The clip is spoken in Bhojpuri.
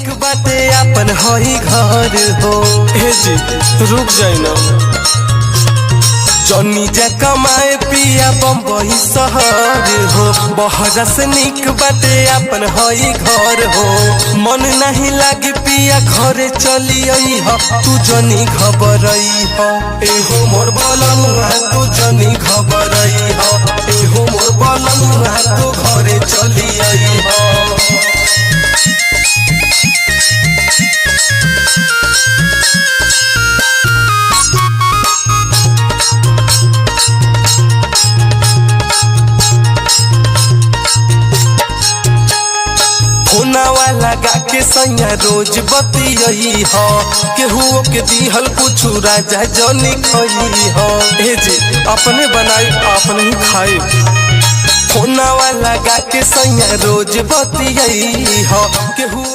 निक बाटे अपन हई घर हो। हे जी रुक जाई ना, जनी जा कमाए पिया बम्बई शहर हो। बहरा से निक बाटे अपन हई घर हो। मन नहीं लागे पिया घरे चली आई हो, तू जनी घबरई हो। एहो मोर बलमुआ तू जनी घबरई हो। एहो मोर बलमुआ तू घरे चली आई हो। फोनवा लगा के सैया रोज बतियई हो। केहू के दिहल कुछ राजा जनी खई हो। हे जी अपने बनाई अपने ही खाई। फोनवा लगा के सैया रोज बतियई हो। केहू